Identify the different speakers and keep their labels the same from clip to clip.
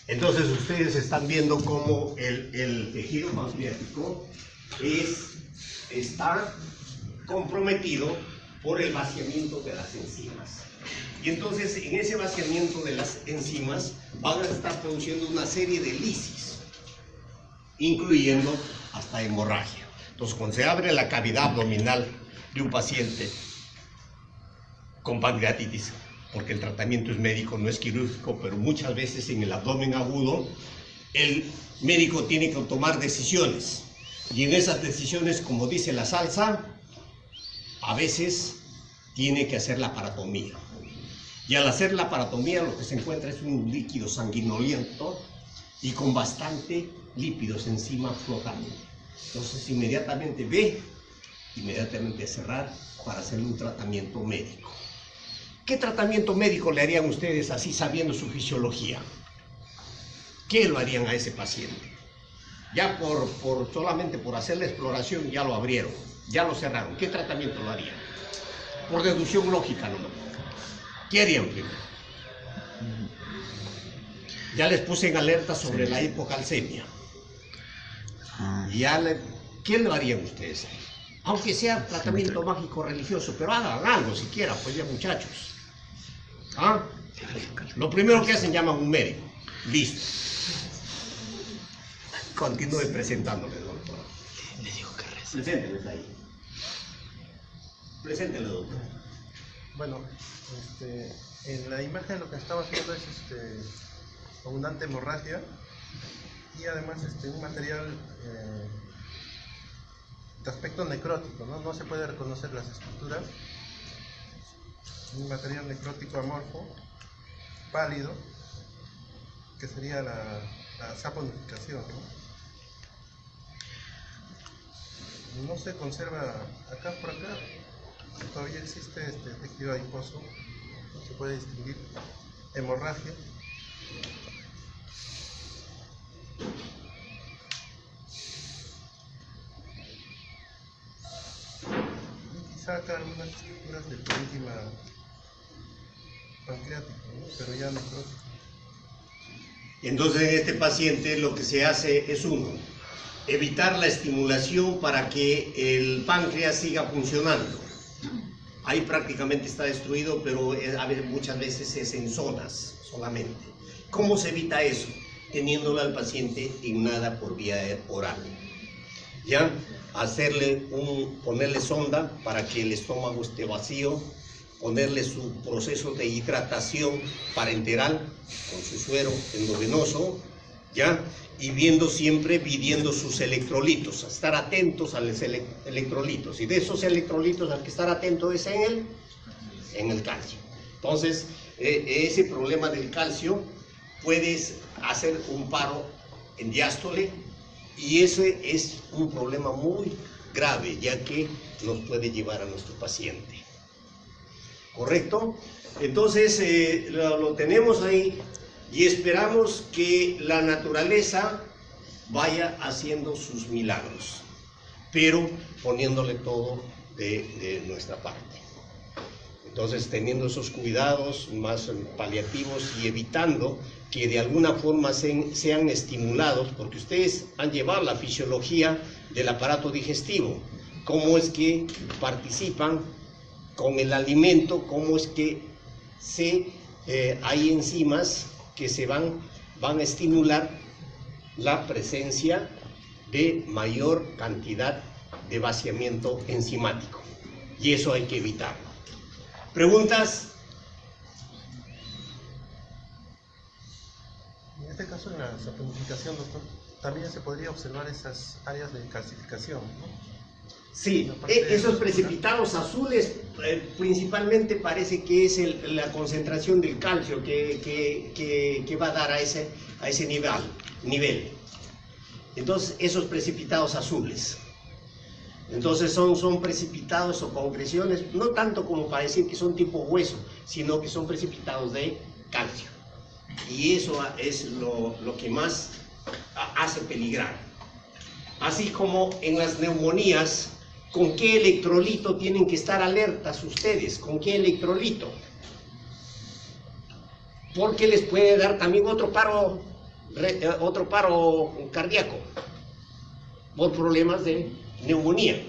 Speaker 1: Entonces ustedes están viendo cómo el tejido pancreático está comprometido por el vaciamiento de las enzimas. Y entonces en ese vaciamiento de las enzimas van a estar produciendo una serie de lisis, incluyendo hasta hemorragia. Entonces cuando se abre la cavidad abdominal de un paciente con pancreatitis, porque el tratamiento es médico, no es quirúrgico, pero muchas veces en el abdomen agudo el médico tiene que tomar decisiones, y en esas decisiones, como dice la salsa, a veces tiene que hacer la paratomía, y al hacer la paratomía lo que se encuentra es un líquido sanguinolento y con bastante lípidos encima flotando. Entonces inmediatamente cerrar para hacer un tratamiento médico. ¿Qué tratamiento médico le harían ustedes así sabiendo su fisiología? ¿Qué lo harían a ese paciente? Ya solamente por hacer la exploración ya lo abrieron, ya lo cerraron. ¿Qué tratamiento lo harían? Por deducción lógica nomás. ¿Qué harían primero? Ya les puse en alerta sobre la hipocalcemia. ¿Qué lo harían ustedes ahí? Aunque sea tratamiento mágico religioso, pero hagan algo siquiera, pues ya muchachos. ¿Ah? Lo primero que hacen, llaman a un médico. Listo. Continúe presentándole, doctor.
Speaker 2: Le digo que reza.
Speaker 1: Presénteles ahí. Preséntele, doctor.
Speaker 3: Bueno, en la imagen lo que estamos viendo es abundante hemorragia y además un material de aspecto necrótico, ¿no? No se puede reconocer las estructuras. Un material necrótico amorfo, pálido, que sería la saponificación, ¿no? No se conserva acá por acá, todavía existe tejido adiposo, no se puede distinguir hemorragia. Y quizá acá algunas estructuras del parénquima pancreático, ¿no? Pero ya necrótico.
Speaker 1: Entonces en este paciente lo que se hace es evitar la estimulación para que el páncreas siga funcionando. Ahí prácticamente está destruido, pero muchas veces es en zonas solamente. ¿Cómo se evita eso? Teniéndolo al paciente en nada por vía oral. ¿Ya? Ponerle sonda para que el estómago esté vacío, ponerle su proceso de hidratación parenteral con su suero endovenoso, ¿ya? Y siempre midiendo sus electrolitos, estar atentos a los electrolitos, y de esos electrolitos al que estar atento es en el calcio. Entonces, ese problema del calcio puedes hacer un paro en diástole, y ese es un problema muy grave, ya que nos puede llevar a nuestro paciente. ¿Correcto? Entonces lo tenemos ahí y esperamos que la naturaleza vaya haciendo sus milagros, pero poniéndole todo de nuestra parte. Entonces, teniendo esos cuidados más paliativos y evitando que de alguna forma sean estimulados, porque ustedes han llevado la fisiología del aparato digestivo, cómo es que participan con el alimento, cómo es que hay enzimas que se van a estimular la presencia de mayor cantidad de vaciamiento enzimático, y eso hay que evitarlo. ¿Preguntas?
Speaker 3: En este caso, en la saponificación, doctor, también se podría observar esas áreas de calcificación, ¿no?
Speaker 1: Sí, esos precipitados azules principalmente parece que es la concentración del calcio que va a dar a ese nivel. Entonces, esos precipitados azules. Entonces son precipitados o concreciones, no tanto como para decir que son tipo hueso, sino que son precipitados de calcio. Y eso es lo que más hace peligrar. Así como en las neumonías, ¿con qué electrolito tienen que estar alertas ustedes? ¿Con qué electrolito? Porque les puede dar también otro paro otro paro cardíaco por problemas de neumonía.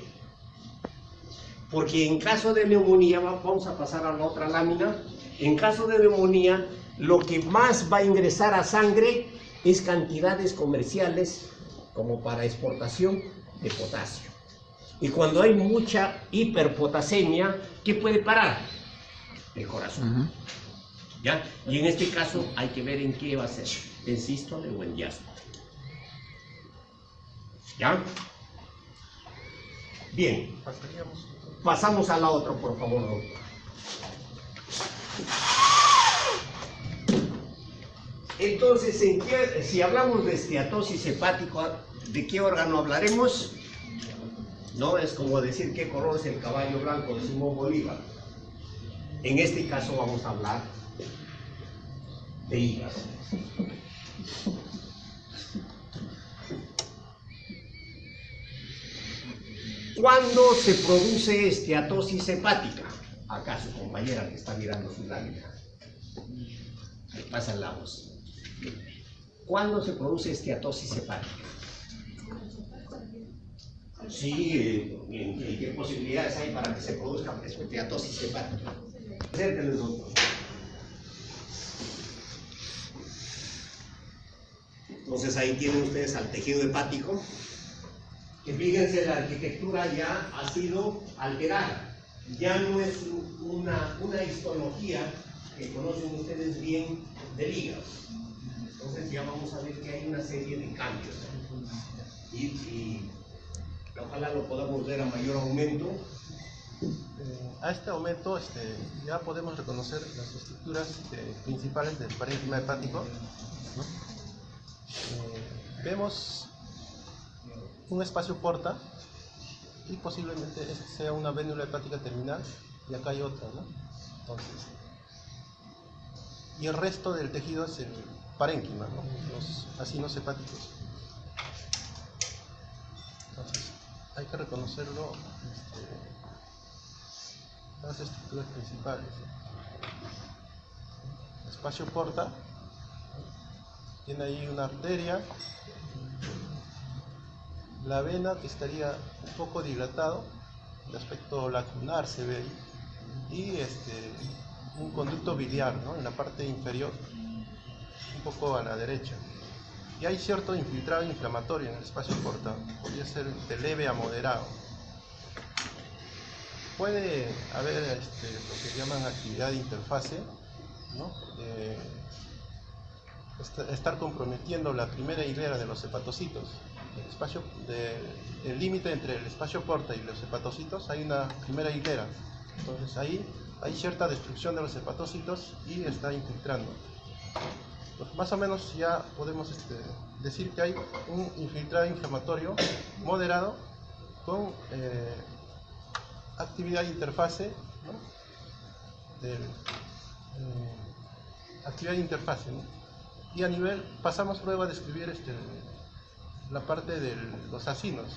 Speaker 1: Porque en caso de neumonía, vamos a pasar a la otra lámina, en caso de neumonía, lo que más va a ingresar a sangre es cantidades comerciales como para exportación de potasio. Y cuando hay mucha hiperpotasemia, ¿qué puede parar? El corazón. ¿Ya? Y en este caso hay que ver en qué va a ser, en sístole o en diástole. ¿Ya? Bien. Pasamos a la otra, por favor, doctor. Entonces, si hablamos de esteatosis hepática, ¿de qué órgano hablaremos? No es como decir qué color es el caballo blanco de Simón Bolívar. En este caso vamos a hablar de hígado. ¿Cuándo se produce esteatosis hepática? Acá su compañera que está mirando su lámina. Le pasa la voz. ¿Cuándo se produce esteatosis hepática? Sí, ¿qué posibilidades hay para que se produzca esteatosis hepática? Acérquenles, doctor. Entonces ahí tienen ustedes al tejido hepático. Que fíjense, la arquitectura ya ha sido alterada. Ya no es una histología que conocen ustedes bien del hígado. Entonces ya vamos a ver que hay una serie de cambios. Y ojalá lo podamos ver a mayor aumento.
Speaker 3: A este aumento ya podemos reconocer las estructuras principales del parénquima hepático, ¿no? Vemos un espacio porta y posiblemente sea una vénula hepática terminal y acá hay otra, ¿no? Entonces, y el resto del tejido es el parénquima, ¿no? Los acinos hepáticos. Entonces, hay que reconocerlo, las estructuras principales. El espacio porta tiene ahí una arteria, la vena que estaría un poco dilatado, el aspecto lacunar se ve ahí, y un conducto biliar, ¿no? En la parte inferior, un poco a la derecha. Y hay cierto infiltrado inflamatorio en el espacio porta, podría ser de leve a moderado. Puede haber lo que llaman actividad de interfase, ¿no? Estar comprometiendo la primera hilera de los hepatocitos. El límite entre el espacio porta y los hepatocitos hay una primera hilera. Entonces ahí hay cierta destrucción de los hepatocitos y está infiltrando. Pues más o menos ya podemos decir que hay un infiltrado inflamatorio moderado con actividad de interfase, ¿no? Actividad de interfase, ¿no? Y a nivel, pasamos luego a describir la parte de los acinos.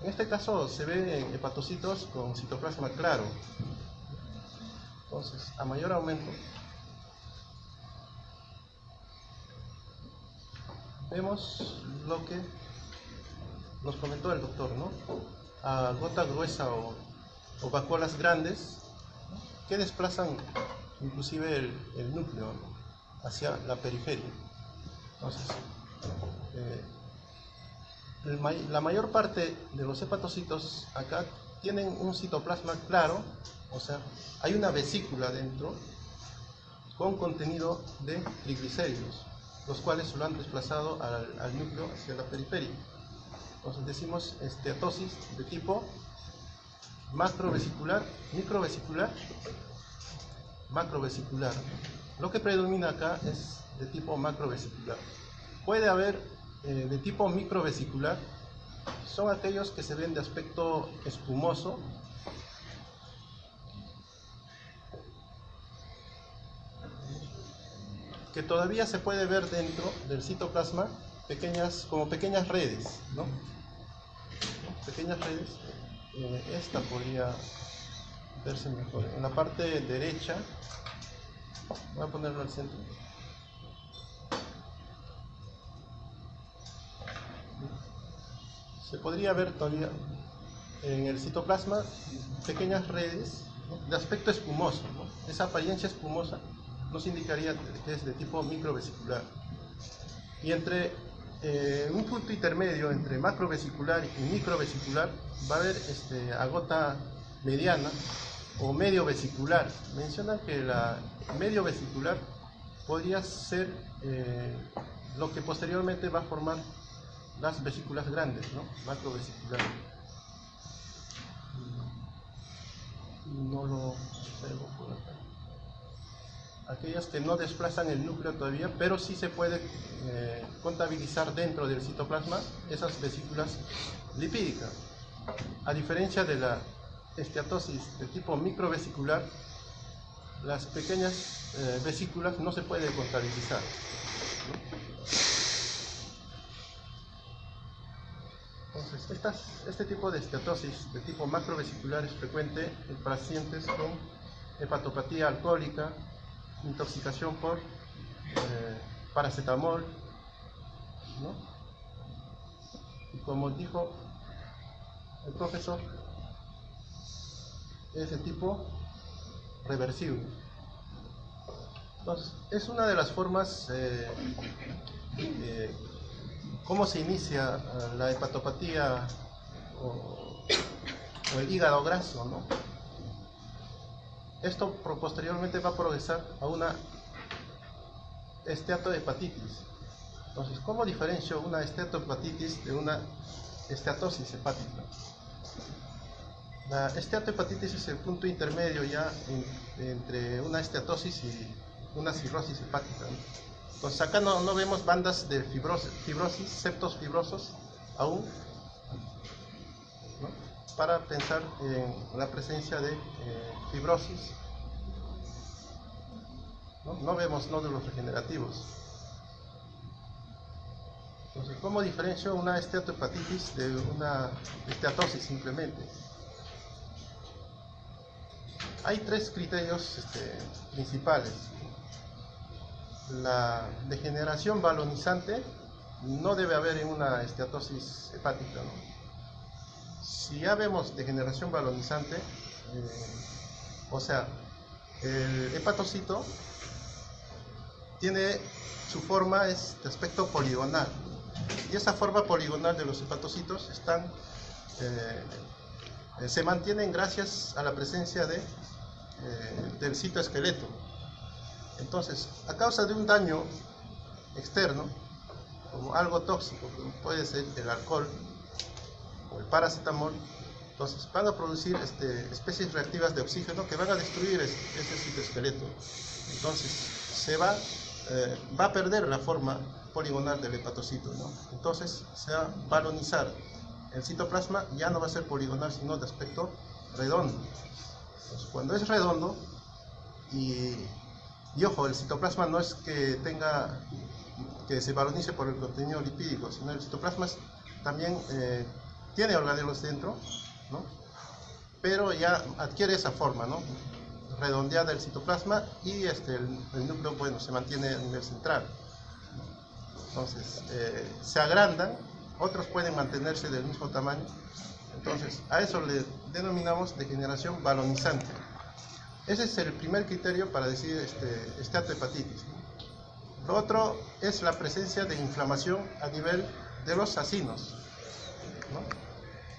Speaker 3: En este caso se ven hepatocitos con citoplasma claro. Entonces, a mayor aumento, vemos lo que nos comentó el doctor, ¿no? A gota gruesa o vacuolas grandes, ¿no? Que desplazan inclusive el núcleo, ¿no? Hacia la periferia. Entonces, la mayor parte de los hepatocitos acá tienen un citoplasma claro, o sea, hay una vesícula dentro con contenido de triglicéridos, los cuales lo han desplazado al núcleo hacia la periferia. Entonces decimos esteatosis de tipo macrovesicular, microvesicular, macrovesicular. Lo que predomina acá es de tipo macrovesicular. Puede haber de tipo microvesicular, son aquellos que se ven de aspecto espumoso, que todavía se puede ver dentro del citoplasma como pequeñas redes, ¿no? Pequeñas redes. Esta podría verse mejor. En la parte derecha, voy a ponerlo al centro. se podría ver todavía en el citoplasma pequeñas redes, ¿no?, de aspecto espumoso, ¿no? Esa apariencia espumosa nos indicaría que es de tipo microvesicular. Y entre un punto intermedio entre macrovesicular y microvesicular va a haber agota mediana o medio vesicular. Mencionan que la medio vesicular podría ser lo que posteriormente va a formar las vesículas grandes, ¿no?, macrovesicular. No lo observo por acá. Aquellas que no desplazan el núcleo todavía, pero sí se puede contabilizar dentro del citoplasma esas vesículas lipídicas. A diferencia de la esteatosis de tipo microvesicular, las pequeñas vesículas no se puede contabilizar, ¿no? Entonces, este tipo de esteatosis de tipo macrovesicular es frecuente en pacientes con hepatopatía alcohólica, intoxicación por paracetamol, ¿no? Y como dijo el profesor, es de tipo reversible. Entonces, es una de las formas cómo se inicia la hepatopatía o el hígado graso, ¿no? Esto posteriormente va a progresar a una esteatohepatitis. Entonces, ¿cómo diferencio una esteatohepatitis de una esteatosis hepática? La esteatohepatitis es el punto intermedio ya entre una esteatosis y una cirrosis hepática, ¿no? Entonces acá no vemos bandas de fibrosis, septos fibrosos aún, ¿no?, para pensar en la presencia de fibrosis. No vemos nódulos regenerativos. Entonces, ¿cómo diferencio una esteatohepatitis de una esteatosis simplemente? Hay tres criterios principales. La degeneración balonizante no debe haber en una esteatosis hepática, ¿no? Si ya vemos degeneración balonizante, o sea, el hepatocito tiene su forma, es de aspecto poligonal, y esa forma poligonal de los hepatocitos se mantienen gracias a la presencia del citoesqueleto. Entonces, a causa de un daño externo, como algo tóxico, como puede ser el alcohol o el paracetamol, entonces van a producir especies reactivas de oxígeno que van a destruir ese citoesqueleto. Entonces, va a perder la forma poligonal del hepatocito, ¿no? Entonces, se va a balonizar. El citoplasma ya no va a ser poligonal, sino de aspecto redondo. Entonces, cuando es redondo, y ojo, el citoplasma no es que se balonice por el contenido lipídico, sino el citoplasma también tiene organelos dentro, ¿no?, pero ya adquiere esa forma, ¿no?, redondeada del citoplasma, y el núcleo, bueno, se mantiene a nivel central. Entonces, se agrandan, otros pueden mantenerse del mismo tamaño. Entonces, a eso le denominamos degeneración balonizante. Ese es el primer criterio para decir esteatohepatitis, ¿no? Lo otro es la presencia de inflamación a nivel de los acinos, ¿no?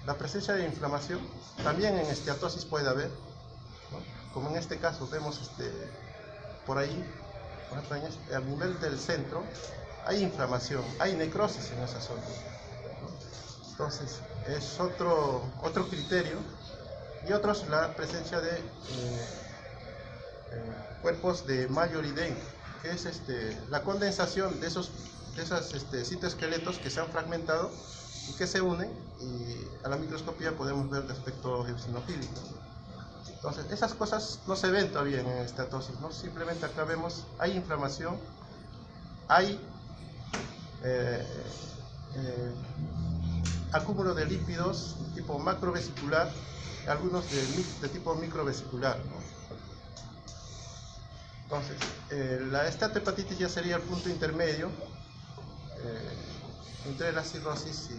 Speaker 3: La presencia de inflamación también en esteatosis puede haber, ¿no?, como en este caso vemos por ahí, por ejemplo, a nivel del centro hay inflamación, hay necrosis en esa zona, ¿no? Entonces es otro criterio. Y otros, la presencia de cuerpos de Maillard-Hidden, que es la condensación de esos citoesqueletos que se han fragmentado y que se unen, y a la microscopía podemos ver de aspecto eosinofílico. Entonces, esas cosas no se ven todavía en esteatosis, ¿no? Simplemente acá vemos, hay inflamación, hay acúmulo de lípidos tipo macrovesicular, algunos de tipo microvesicular, ¿no? Entonces, la esteatohepatitis ya sería el punto intermedio entre la cirrosis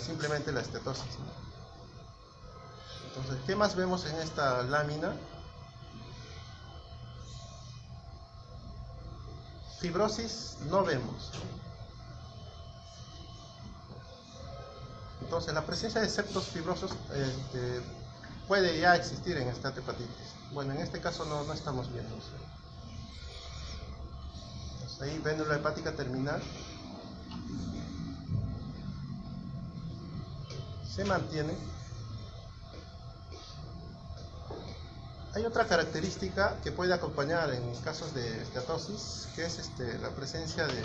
Speaker 3: simplemente la esteatosis, ¿no? Entonces, ¿qué más vemos en esta lámina? Fibrosis no vemos. Entonces, la presencia de septos fibrosos puede ya existir en esteatohepatitis. Bueno, en este caso no estamos viendo. Entonces, ahí vénula hepática terminal se mantiene. Hay otra característica que puede acompañar en casos de esteatosis, que es la presencia de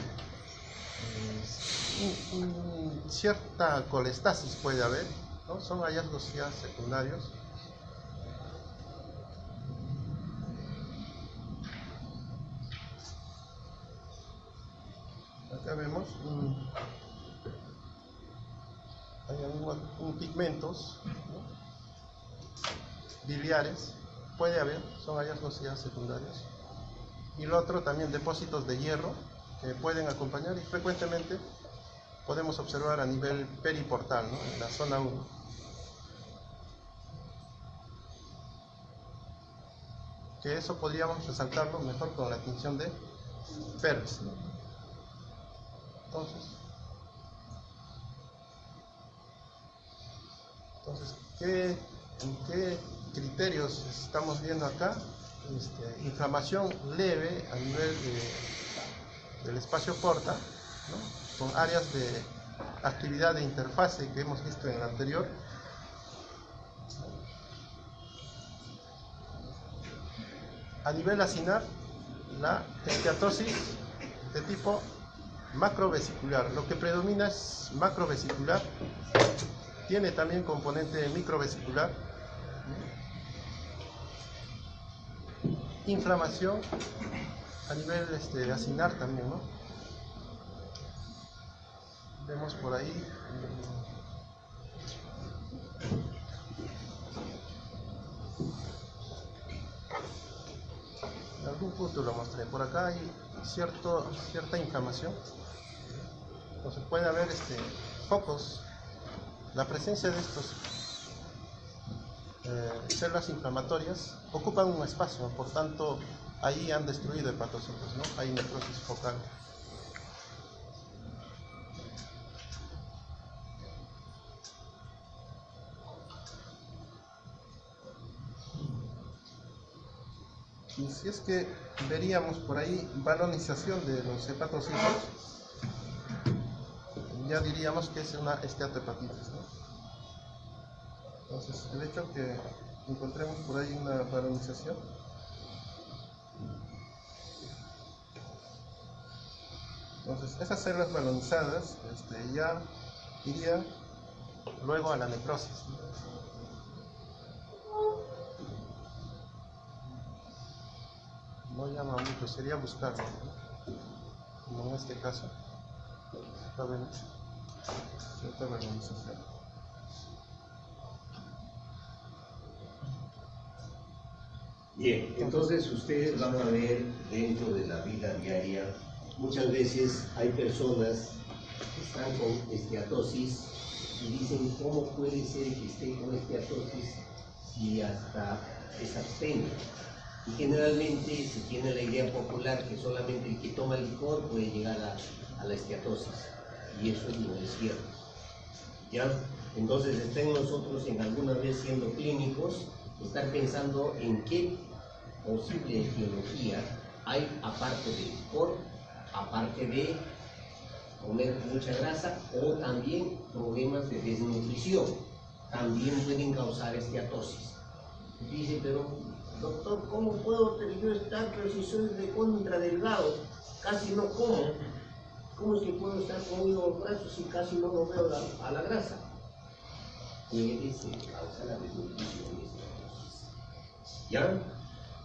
Speaker 3: cierta colestasis puede haber, ¿no? Son hallazgos ya secundarios. Acá vemos hay pigmentos, ¿no? Biliares, puede haber, son hallazgos ya secundarios. Y lo otro también depósitos de hierro que pueden acompañar, y frecuentemente podemos observar a nivel periportal, ¿no? En la zona 1. Que eso podríamos resaltarlo mejor con la tinción de Pers, ¿no? Entonces, ¿en qué criterios estamos viendo acá? Inflamación leve a nivel del espacio porta, ¿no? Con áreas de actividad de interfase que hemos visto en el anterior. A nivel acinar, la esteatosis de tipo macrovesicular. Lo que predomina es macrovesicular, tiene también componente microvesicular. Inflamación a nivel acinar también, ¿no? Vemos por ahí en algún punto lo mostré. Por acá hay cierta inflamación. Entonces puede haber focos. La presencia de estos células inflamatorias ocupan un espacio, por tanto ahí han destruido hepatocitos, ¿no? Hay necrosis focal. Y si es que veríamos por ahí balonización de los hepatocitos, ya diríamos que es una esteatohepatitis, ¿no? Entonces, el hecho que encontremos por ahí una balonización, entonces esas células balonizadas ya iría luego a la necrosis, ¿no? No llama mucho, sería buscarlo, ¿no? Como en este caso. Acá vemos cierta balonización.
Speaker 1: Bien, entonces ustedes van a ver dentro de la vida diaria, muchas veces hay personas que están con esteatosis y dicen, ¿cómo puede ser que esté con esteatosis si hasta es abstemio? Y generalmente se tiene la idea popular que solamente el que toma licor puede llegar a la esteatosis, y eso no es cierto. ¿Ya? Entonces estén nosotros en alguna vez siendo clínicos, estar pensando en qué posible etiología hay aparte del licor, aparte de comer mucha grasa, o también problemas de desnutrición también pueden causar esteatosis. Dice, pero doctor, ¿cómo puedo yo estar, pero si soy de contra delgado, casi no como? ¿Cómo es que puedo estar con unos brazos si casi no lo veo a la grasa? Puede ser causa la desnutrición y esteatosis. ¿Ya?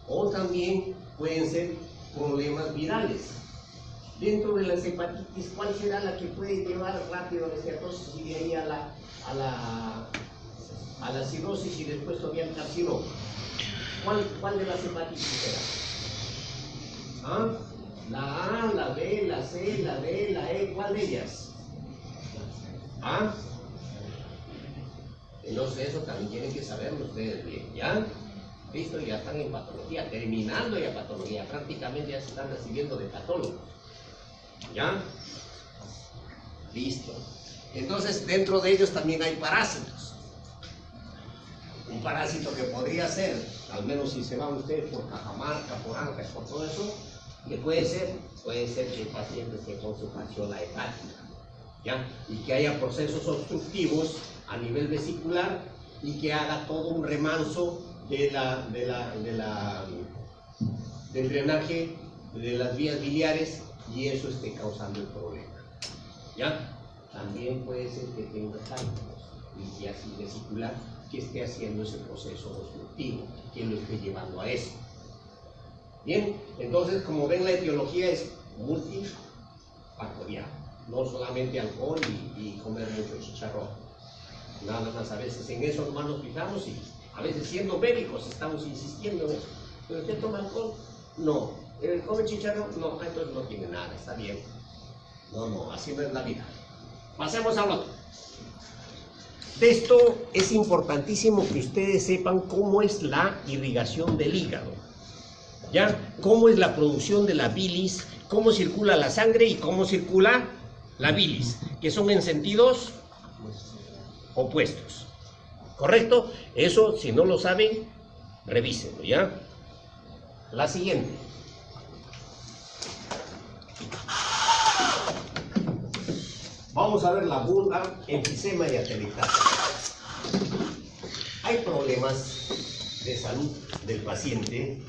Speaker 1: O también pueden ser problemas virales. Dentro de las hepatitis, ¿cuál será la que puede llevar rápido a la esteatosis y de ahí a la cirrosis y después todavía al carcinoma? ¿Cuál de las hepatitis será? ¿Ah? La A, la B, la C, la D, la E, ¿cuál de ellas? ¿Ah? Entonces eso también tienen que saberlo ustedes bien, ¿ya? Listo, ya están en patología, terminando ya patología, prácticamente ya se están recibiendo de patólogos, ¿ya? Listo. Entonces dentro de ellos también hay parásitos. Un parásito que podría ser, al menos si se van ustedes por Cajamarca, por Ancash, por todo eso, que puede ser que el paciente esté con su fasciola hepática, ¿ya? Y que haya procesos obstructivos a nivel vesicular y que haga todo un remanso del drenaje de las vías biliares y eso esté causando el problema, ¿ya? También puede ser que tenga cálculos y así vesicular que esté haciendo ese proceso obstructivo, que lo esté llevando a eso. Bien, entonces como ven la etiología es multifactorial, no solamente alcohol y comer mucho chicharrón. Nada más a veces en eso nomás nos fijamos y a veces siendo médicos estamos insistiendo en eso. ¿Pero usted toma alcohol? No. ¿Come chicharrón? No, entonces no tiene nada, está bien. No, así no es la vida. Pasemos al otro. De esto es importantísimo que ustedes sepan cómo es la irrigación del hígado, ¿ya? Cómo es la producción de la bilis, cómo circula la sangre y cómo circula la bilis, que son en sentidos opuestos. ¿Correcto? Eso, si no lo saben, revísenlo, ¿ya? La siguiente. Vamos a ver la burla, enfisema y atelectasia. Hay problemas de salud del paciente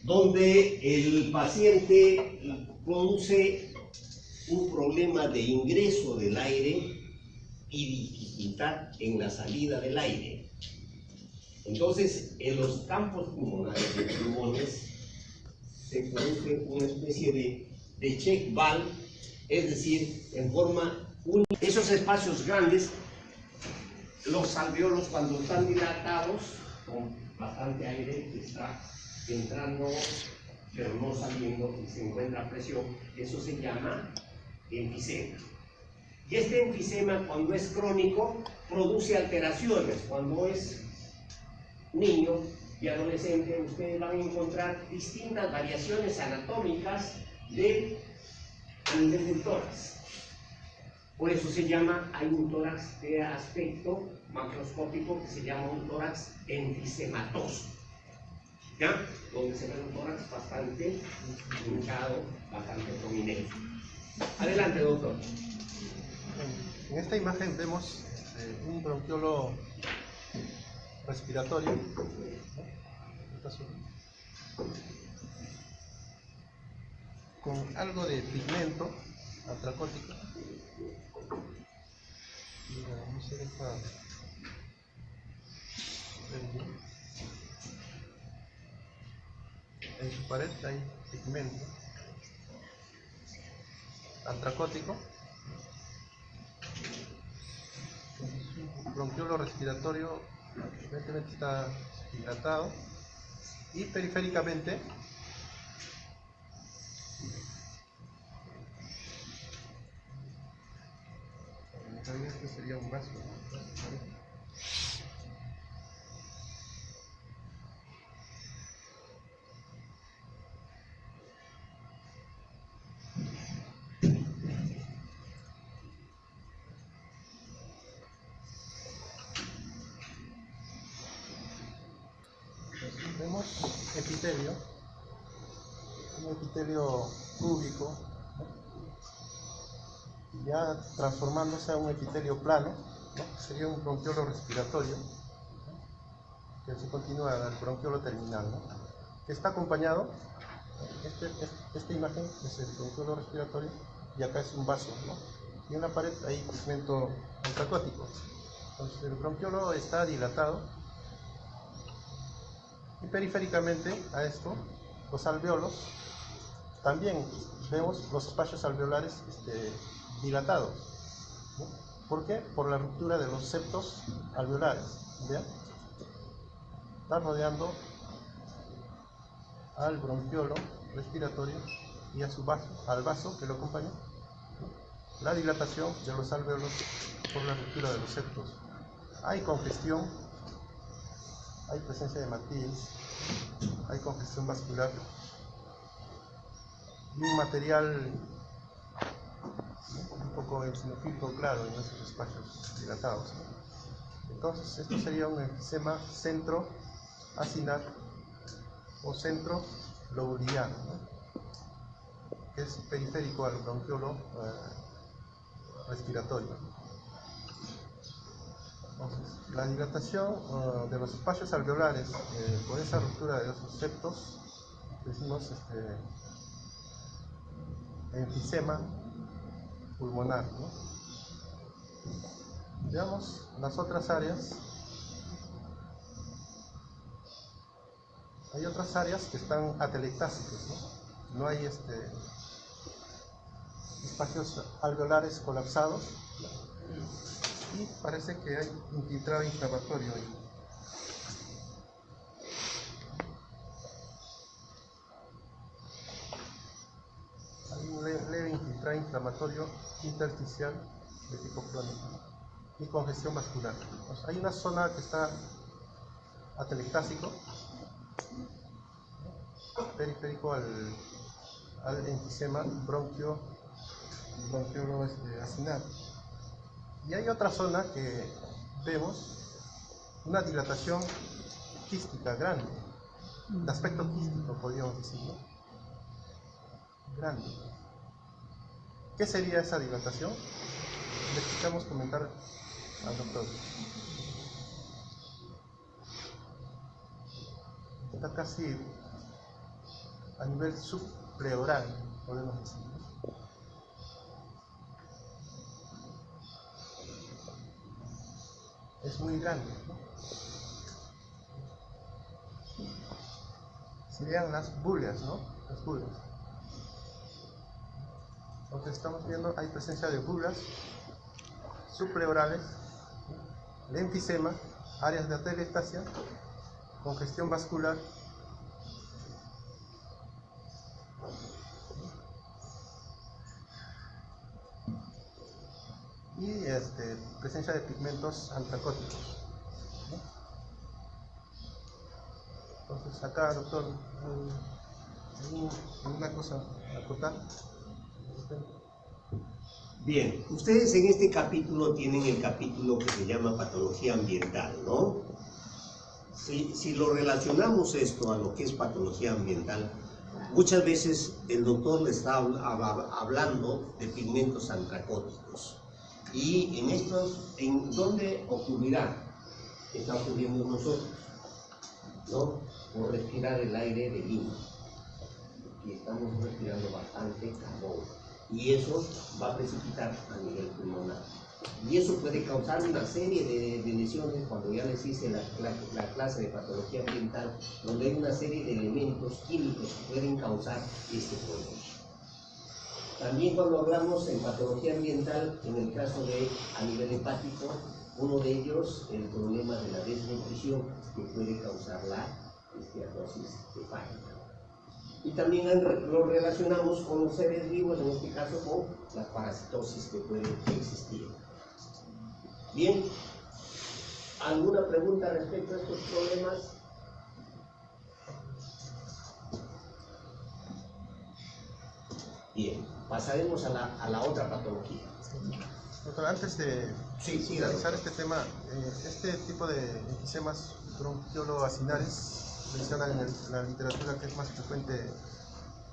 Speaker 1: donde el paciente produce un problema de ingreso del aire y dificultad en la salida del aire. Entonces, en los campos pulmonares de pulmones se produce una especie de check valve, es decir, en forma única. Esos espacios grandes, los alveolos cuando están dilatados, con bastante aire que está entrando, pero no saliendo y se encuentra a presión, eso se llama enfisema. Y este enfisema, cuando es crónico, produce alteraciones. Cuando es niño y adolescente, ustedes van a encontrar distintas variaciones anatómicas a nivel del tórax. Por eso se llama, hay un tórax de aspecto macroscópico que se llama un tórax enfisematoso, ¿ya? Donde se ve un tórax bastante hinchado, bastante prominente. Adelante, doctor.
Speaker 3: En esta imagen vemos un bronquiolo respiratorio, con algo de pigmento antracótico. No se deja ver bien. En su pared hay pigmento antracótico. Un bronquiolo respiratorio evidentemente está dilatado y periféricamente este sería un vaso, ¿no? Vemos epitelio, un epitelio púbico, ya transformándose a un epitelio plano, ¿no? Sería un bronquiolo respiratorio, ¿no? Que se continúa al bronquiolo terminal, ¿no? Que está acompañado, esta imagen es el bronquiolo respiratorio y acá es un vaso, ¿no? Y en la pared hay pigmento antracótico. Entonces el bronquiolo está dilatado y periféricamente a esto los alveolos también vemos los espacios alveolares dilatados, ¿no? ¿Por qué? Por la ruptura de los septos alveolares, ¿bien? Está rodeando al bronquiolo respiratorio y a su vaso, al vaso que lo acompaña, ¿no? La dilatación de los alveolos por la ruptura de los septos hay congestión, hay presencia de hematíes, hay congestión vascular y un material un poco eosinofílico claro en esos espacios dilatados, ¿no? Entonces, esto sería un enfisema centroacinar o centrolobuliano, ¿no? Que es periférico al bronquiolo respiratorio. Entonces, la dilatación de los espacios alveolares por esa ruptura de esos septos, decimos enfisema pulmonar, ¿no? Veamos las otras áreas. Hay otras áreas que están atelectásicos, ¿no? No hay espacios alveolares colapsados y parece que hay infiltrado inflamatorio ahí. Hay un leve infiltrado inflamatorio intersticial de tipo crónico y congestión vascular. Entonces, hay una zona que está atelectásico, periférico al enfisema bronquiolo acinar. Y hay otra zona que vemos una dilatación quística grande, de aspecto quístico podríamos decir, ¿no? Grande. ¿Qué sería esa dilatación? Le escuchamos comentar al doctor. Está casi a nivel subpleural, podemos decir. Es muy grande, ¿no? Serían las bulias, ¿no? Las bulias. Entonces estamos viendo, hay presencia de bulas subpleurales, de enfisema, áreas de atelectasia, congestión vascular, y presencia de pigmentos antracóticos, ¿no? Entonces acá, doctor, ¿alguna cosa a acotar?
Speaker 1: Bien, ustedes en este capítulo tienen el capítulo que se llama patología ambiental, ¿no? Si lo relacionamos esto a lo que es patología ambiental, muchas veces el doctor le está hablando de pigmentos antracóticos. Y en estos, ¿en dónde ocurrirá? Está ocurriendo en nosotros, ¿no? Por respirar el aire de Lima. Y estamos respirando bastante carbón. Y eso va a precipitar a nivel pulmonar. Y eso puede causar una serie de lesiones cuando ya les hice la clase de patología ambiental, donde hay una serie de elementos químicos que pueden causar este problema. También cuando hablamos en patología ambiental, en el caso de a nivel hepático, uno de ellos, el problema de la desnutrición que puede causar la esteatosis hepática. Y también lo relacionamos con los seres vivos, en este caso con la parasitosis que puede existir. Bien, ¿alguna pregunta respecto a estos problemas? Bien, pasaremos a la otra patología.
Speaker 3: Doctor, antes de finalizar este tema, este tipo de enfisemas bronquiolo-acinares mencionan en la literatura que es más frecuente,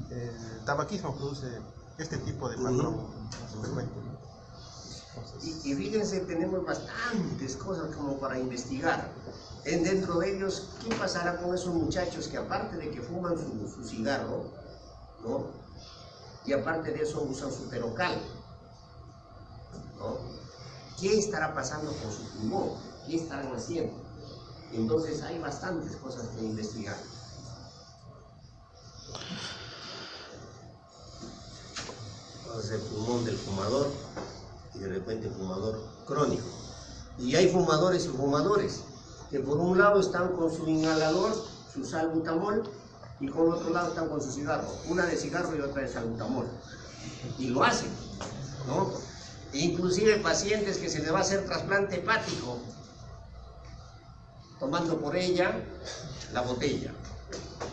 Speaker 3: el tabaquismo produce este tipo de patrón más frecuente, ¿no? Entonces,
Speaker 1: Y fíjense, tenemos bastantes cosas como para investigar. Dentro de ellos, ¿qué pasará con esos muchachos que aparte de que fuman su cigarro, ¿no? Y aparte de eso usan su perocal, ¿no? ¿Qué estará pasando con su pulmón? ¿Qué estarán haciendo? Entonces hay bastantes cosas que investigar. Entonces el pulmón del fumador y de repente fumador crónico. Y hay fumadores y fumadores que por un lado están con su inhalador, su salbutamol, y por otro lado están con su cigarro, una de cigarro y otra de salbutamol. Y lo hacen, ¿no? Inclusive pacientes que se les va a hacer trasplante hepático tomando por ella la botella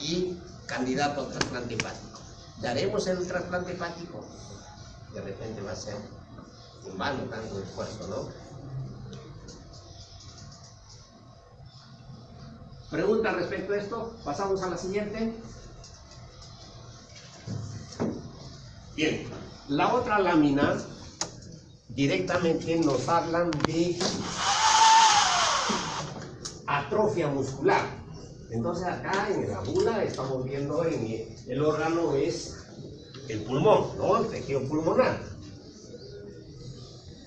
Speaker 1: y candidato al trasplante hepático. ¿Daremos el trasplante hepático? De repente va a ser en vano tanto esfuerzo, ¿no? ¿Pregunta respecto a esto? Pasamos a la siguiente. Bien, la otra lámina directamente nos hablan de atrofia muscular. Entonces acá en la bula estamos viendo en el órgano es el pulmón, ¿no? El tejido pulmonar.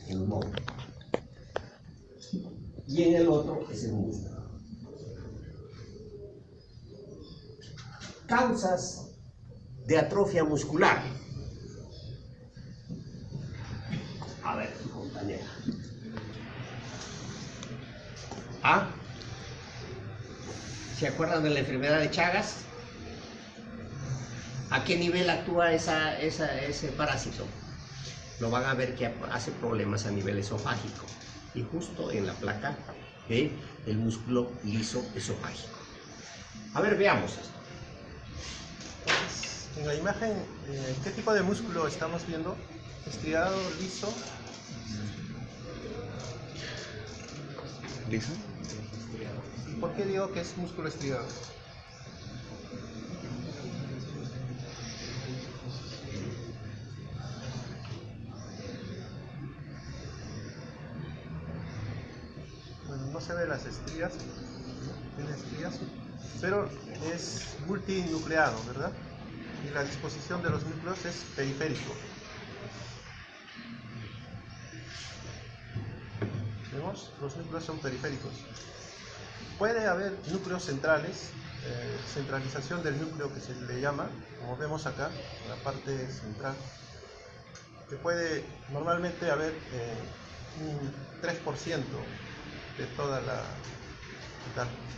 Speaker 1: El pulmón. Y en el otro es el músculo. Causas de atrofia muscular. A ver, compañera. ¿Ah? ¿Se acuerdan de la enfermedad de Chagas? ¿A qué nivel actúa ese parásito? Lo van a ver que hace problemas a nivel esofágico y justo en la placa del músculo liso esofágico. A ver, veamos esto.
Speaker 3: En la imagen, ¿qué tipo de músculo estamos viendo? Estriado, liso.
Speaker 2: ¿Liso?
Speaker 3: ¿Y por qué digo que es músculo estriado? Bueno, no se ven las estrías, tiene estrías, pero es multinucleado, ¿verdad? Y la disposición de los núcleos es periférico. ¿Vemos? Los núcleos son periféricos. Puede haber núcleos centrales, centralización del núcleo que se le llama, como vemos acá, en la parte central, que puede normalmente haber un 3% de toda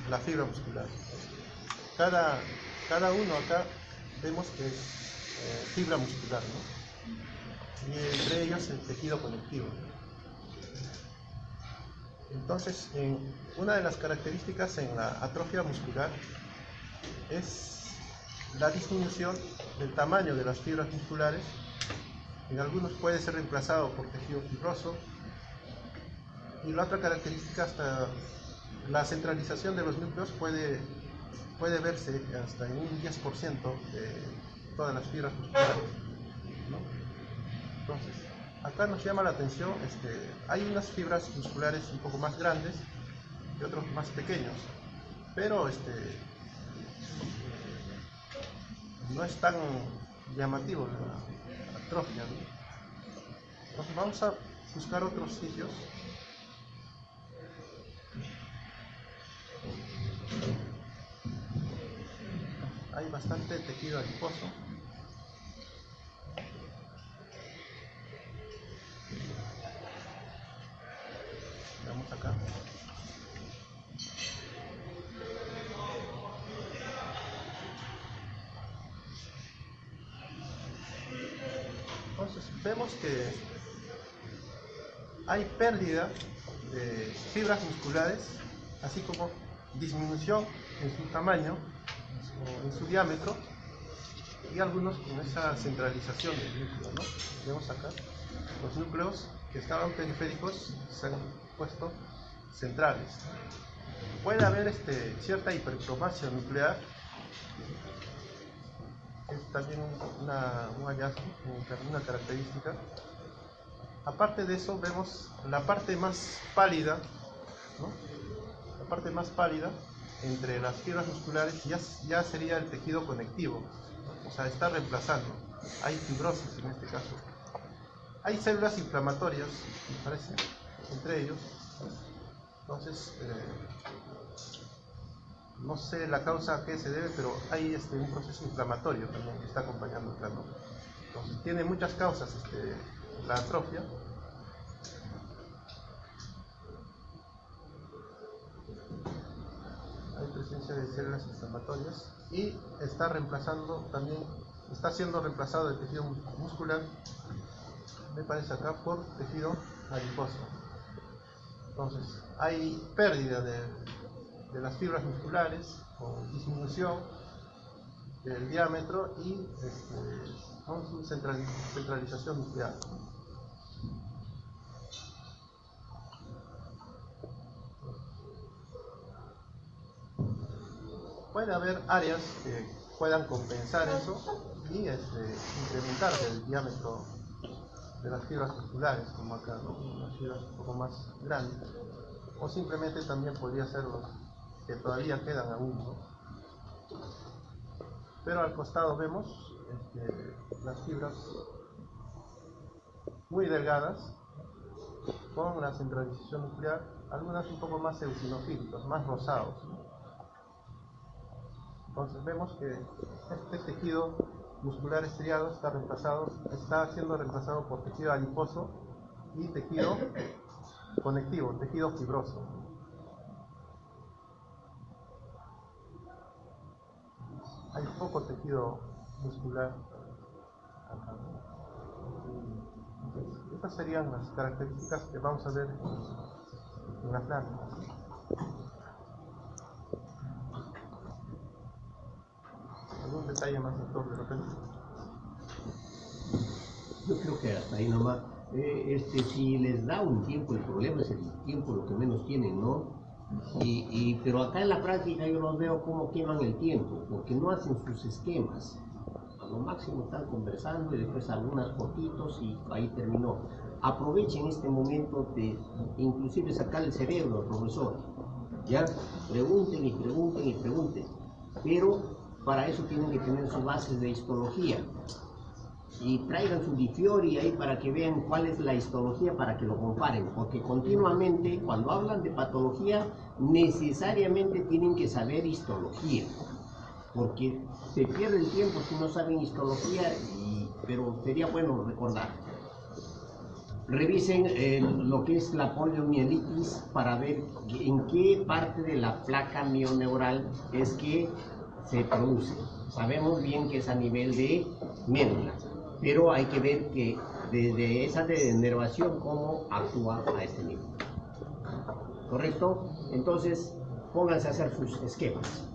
Speaker 3: la fibra muscular. Cada uno acá vemos que es fibra muscular, ¿no? Y entre ellos el tejido conectivo. Entonces, una de las características en la atrofia muscular es la disminución del tamaño de las fibras musculares. En algunos puede ser reemplazado por tejido fibroso. Y la otra característica, hasta la centralización de los núcleos puede verse hasta en un 10% de todas las fibras musculares, ¿no? Entonces, acá nos llama la atención, hay unas fibras musculares un poco más grandes y otros más pequeños, pero no es tan llamativo la atrofia, ¿no? Entonces vamos a buscar otros sitios. Hay bastante tejido adiposo. Vamos acá. Entonces vemos que hay pérdida de fibras musculares, así como disminución en su tamaño o en su diámetro, y algunos con esa centralización del núcleo, ¿no? Vemos acá los núcleos que estaban periféricos se han puesto centrales. Puede haber cierta hipertrofasia nuclear, es también un hallazgo, una característica. Aparte de eso, vemos la parte más pálida, ¿no? La parte más pálida entre las fibras musculares ya sería el tejido conectivo, ¿no? O sea, está reemplazando. Hay fibrosis en este caso. Hay células inflamatorias, me parece, entre ellos. Entonces, no sé la causa a qué se debe, pero hay un proceso inflamatorio también que está acompañando acá, ¿no? Entonces, tiene muchas causas la atrofia. Hay presencia de células inflamatorias y está siendo reemplazado el tejido muscular, me parece acá, por tejido adiposo. Entonces, hay pérdida de de las fibras musculares con disminución del diámetro y con su centralización nuclear. Puede haber áreas que puedan compensar eso y incrementar el diámetro de las fibras musculares, como acá, ¿no? Unas fibras un poco más grandes, o simplemente también podría ser los que todavía quedan aún, ¿no? Pero al costado vemos las fibras muy delgadas con la centralización nuclear, algunas un poco más eosinofílicos, más rosados, ¿no? Entonces vemos que este tejido muscular estriado está siendo reemplazado por tejido adiposo y tejido conectivo, tejido fibroso. Hay poco tejido muscular acá, ¿no? Entonces, estas serían las características que vamos a ver en las láminas. ¿Algún detalle más, doctor, de repente?
Speaker 2: Yo creo que hasta ahí nomás. Si les da un tiempo, el problema es el tiempo, lo que menos tienen, ¿no? Pero acá en la práctica yo los veo como queman el tiempo, porque no hacen sus esquemas. A lo máximo están conversando y después algunas fotitos y ahí terminó. Aprovechen este momento de inclusive sacar el cerebro al profesor. Ya, pregunten y pregunten y pregunten. Pero para eso tienen que tener sus bases de histología. Y traigan su Di Fiori ahí para que vean cuál es la histología, para que lo comparen, porque continuamente cuando hablan de patología necesariamente tienen que saber histología, porque se pierde el tiempo si no saben histología, pero sería bueno recordar. Revisen lo que es la poliomielitis para ver en qué parte de la placa mioneural es que se produce. Sabemos bien que es a nivel de médula, pero hay que ver que desde esa denervación cómo actúa a este nivel. ¿Correcto? Entonces, pónganse a hacer sus esquemas.